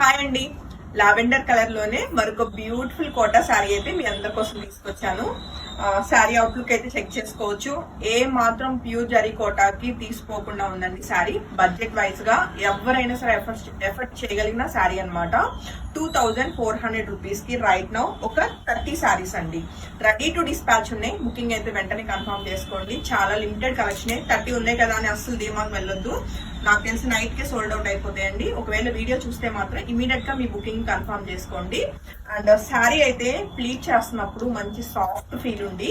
Hi అండి, lavender colour లోనే మరొక బ్యూటిఫుల్ కోటా శారీ అయితే మీ అందరి కోసం తీసుకొచ్చాను. శారీ అవుట్లుక్ అయితే చెక్ చేసుకోవచ్చు. ఏ మాత్రం ప్యూర్ జరీ కోటాకి తీసుకోకుండా ఉందండి శారీ. బడ్జెట్ వైజ్ గా ఎవరైనా సరే ఎఫర్ట్ చేయగలిగిన శారీ అనమాట. 2400 రూపీస్ కి రైట్ నౌ ఒక 30 శారీస్ అండి రెడీ టు డిస్పాచ్ ఉన్నాయి. బుకింగ్ అయితే వెంటనే కన్ఫర్మ్ చేసుకోండి. చాలా లిమిటెడ్ కలెక్షన్, 30 ఉన్నాయి కదా అని అస్సలు ధీమాకి వెళ్ళొద్దు. నాకు తెలిసి నైట్ కే సోల్డ్ అవుట్ అయిపోతాయండి. ఒకవేళ వీడియో చూస్తే మాత్రం ఇమీడియట్ గా మీ బుకింగ్ కన్ఫర్మ్ చేసుకోండి. అండ్ శారీ అయితే ప్లీట్ చేస్తున్నప్పుడు మంచి సాఫ్ట్ ఫీల్ ఉండి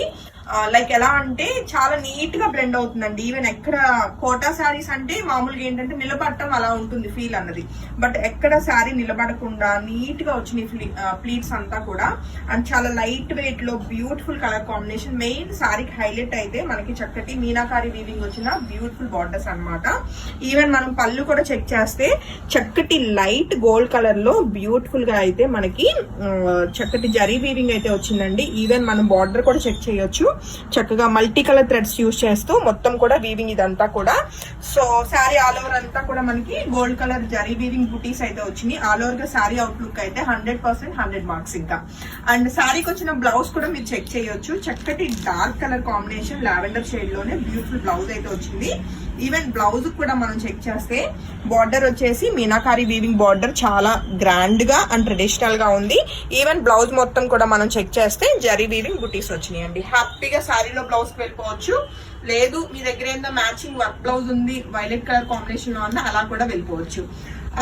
లైక్ ఎలా అంటే చాలా నీట్ గా బ్లెండ్ అవుతుందండి. ఈవెన్ ఎక్కడ కోటా శారీస్ అంటే మామూలుగా ఏంటంటే నిలబడటం అలా ఉంటుంది ఫీల్ అన్నది. బట్ ఎక్కడ శారీ నిలబడకుండా నీట్ గా వచ్చినాయి ప్లీట్స్ అంతా కూడా. అండ్ చాలా లైట్ వెయిట్ లో బ్యూటిఫుల్ కలర్ కాంబినేషన్. మెయిన్ శారీకి హైలైట్ అయితే మనకి చక్కటి మీనాకారి వీవింగ్ వచ్చిన బ్యూటిఫుల్ బార్డర్స్ అనమాట. ఈవెన్ మనం పళ్ళు కూడా చెక్ చేస్తే చక్కటి లైట్ గోల్డ్ కలర్ లో బ్యూటిఫుల్ గా అయితే మనకి చక్కటి జరీ వీవింగ్ అయితే వచ్చిందండి. ఈవెన్ మనం బార్డర్ కూడా చెక్ చేయొచ్చు. చక్కగా మల్టీ కలర్ థ్రెడ్స్ యూజ్ చేస్తూ మొత్తం కూడా వీవింగ్ ఇదంతా కూడా. సో శారీ ఆల్ ఓవర్ అంతా కూడా మనకి గోల్డ్ కలర్ జరీ వీవింగ్ బుటీస్ అయితే వచ్చినాయి. ఆల్ ఓవర్ గా శారీ అవుట్లుక్ అయితే 100% 100 మార్క్స్ ఇంకా. అండ్ శారీకి వచ్చిన బ్లౌజ్ కూడా మీరు చెక్ చేయొచ్చు. చక్కటి dark colour combination lavender shade లోనే బ్యూటిఫుల్ బ్లౌజ్ అయితే వచ్చింది. ఈవెన్ బ్లౌజ్ కూడా మనం చెక్ చేస్తే బార్డర్ వచ్చేసి మీనాకారి వీవింగ్ బార్డర్ చాలా గ్రాండ్ గా అండ్ ట్రెడిషనల్ గా ఉంది. ఈవెన్ బ్లౌజ్ మొత్తం కూడా మనం చెక్ చేస్తే జరీ వీవింగ్ బుటీస్ వచ్చినాయండి. హ్యాపీగా శారీలో బ్లౌజ్ కి వెళ్ళిపోవచ్చు. లేదు మీ దగ్గర ఏందో మ్యాచింగ్ వర్క్ బ్లౌజ్ ఉంది వైలెట్ కలర్ కాంబినేషన్ లో ఉన్న అలా కూడా వెళ్ళిపోవచ్చు.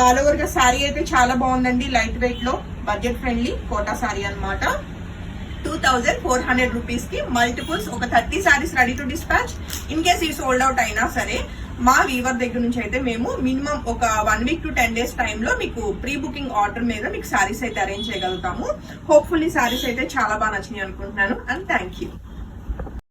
ఆల్ ఓవర్ గా శారీ అయితే చాలా బాగుందండి. లైట్ వెయిట్ లో బడ్జెట్ ఫ్రెండ్లీ కోటా శారీ అనమాట. 2400 రూపీస్ కి మల్టిపుల్స్ ఒక 30 saris ready to dispatch. In case ఈ సోల్డ్ అవుట్ అయినా సరే మా వీవర్ దగ్గర నుంచి అయితే మేము మినిమం ఒక 1 వీక్ to 10 డేస్ టైంలో మీకు ప్రీ బుకింగ్ ఆర్డర్ మీద మీకు శారీస్ అయితే అరేంజ్ చేయగలుగుతాము. హోప్ఫుల్లీ శారీస్ అయితే చాలా బాగా నచ్చినాయి అనుకుంటున్నాను. And thank you.